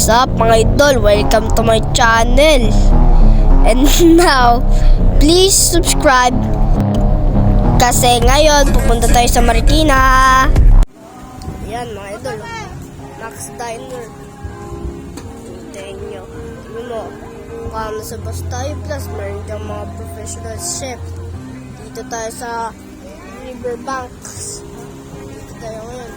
What's up mga idol? Welcome to my channel. And now, please subscribe. Kasi ngayon, pupunta tayo sa Marikina. Ayan mga idol. Max Diner. Hintayin nyo. Tignan mo. Kung nasa bus tayo plus, meron kang mga professional chef. Dito tayo sa Riverbanks. Dito tayo ngayon.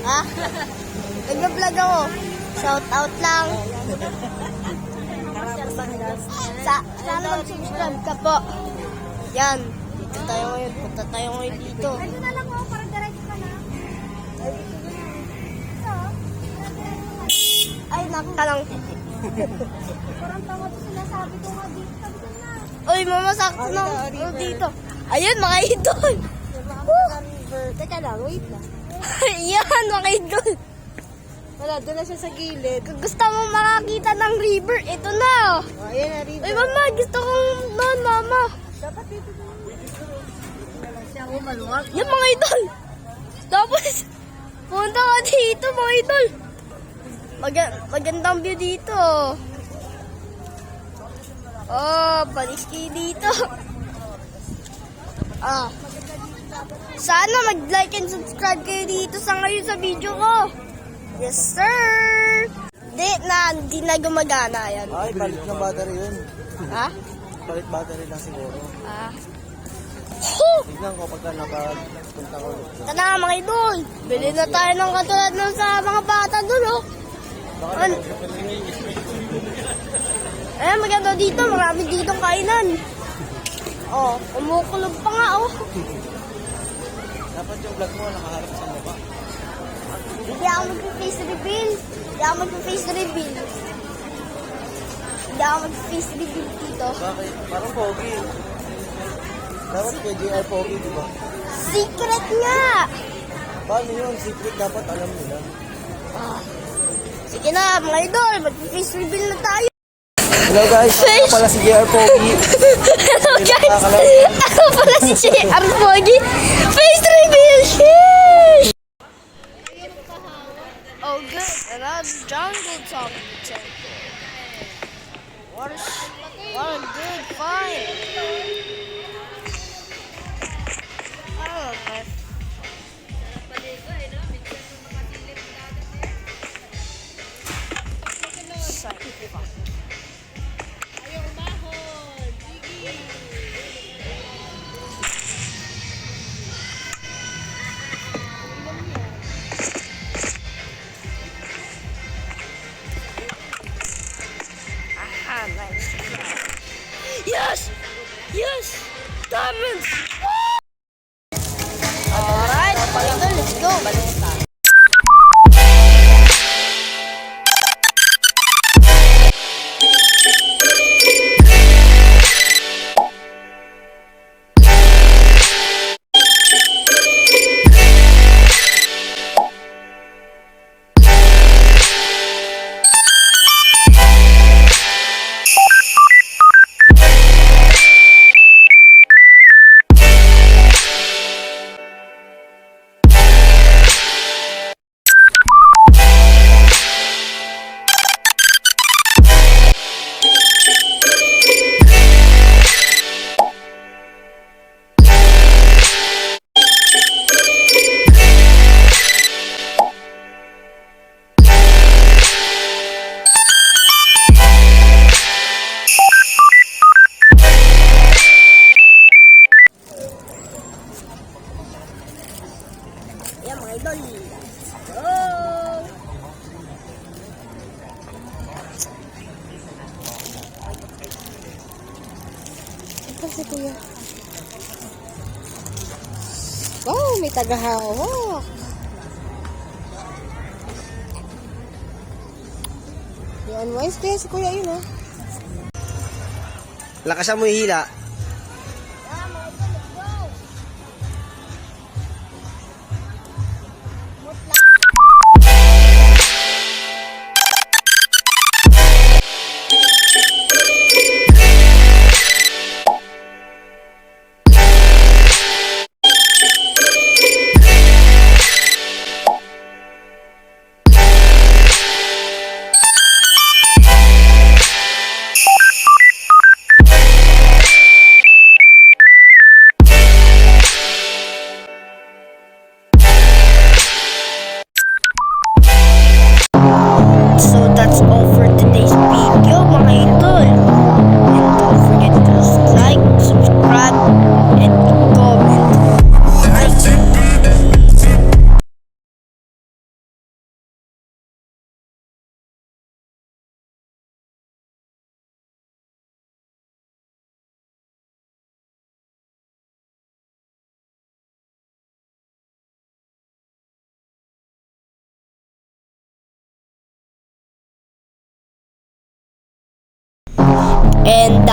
Ha? Nag-vlog ako. Shout out lang. Sana mag-subscribe ka po. Yan. Dito tayo ngayon. Punta tayo ngayon dito. Ano na lang ako, parang diretso ka na. Ay, nakalang. Parang tama ito sinasabi ko nga dito. Sabi ko na. Uy, mama, sakto lang. Dito. Ayun, mga idol. Teka lang, wait lang. Yan, mga idol. Wala, doon na siya sa gilid. Kung gusto mo makakita ng river, ito na. Oh, ayan na rin. Uy, mama, gusto kong noon, mama. Dapat dito na. Siya ako maluwag. Yan, mga idol. Tapos, punta ka dito, mga idol. Magandang view dito. Oh, paliski dito. Ah. Sana mag-like and subscribe kayo dito sa ngayon sa video ko. Yes, sir. Hindi na gumagana yan. Ay, palit ng battery yun. Ha? Palit battery lang siguro. Ah. Tignan ko pagka nakapunta ko. Ito na mga idol. Bili na tayo ng katulad ng sa mga bata doon, oh. Maganda dito. Marami ditong kainan. Oh, kumukulog pa nga, oh. Dapat yung vlog mo nakaharap sa mukha. Hindi ako mag-face reveal. Hindi ako mag-face reveal. Hindi ako mag-face reveal dito. Bakit? Parang pogi. Dapat kay JR pogi, di ba? Secret nga! Paano yun? Secret dapat alam nila. Ah. Sige na, mga idol. Mag-face reveal na tayo. Hello guys, ako pala si JR Pogi. Hello guys! Ako pala si JR Pogi. Face reveal! Sheesh! Oh good, another jungle talking. What a good find. Oh, man. Nice. Yes! Yes! Diamonds! Alright, let's go. Yan mga idol. Let's go! Ito si kuya. Oh, may tagahawak. Yan, wise kaya si kuya yun, oh. Lakasan mo yung hila.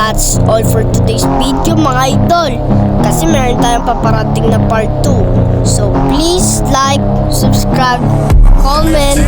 that's all for today's video mga idol. Kasi meron tayong paparating na part 2. So please like, subscribe, comment,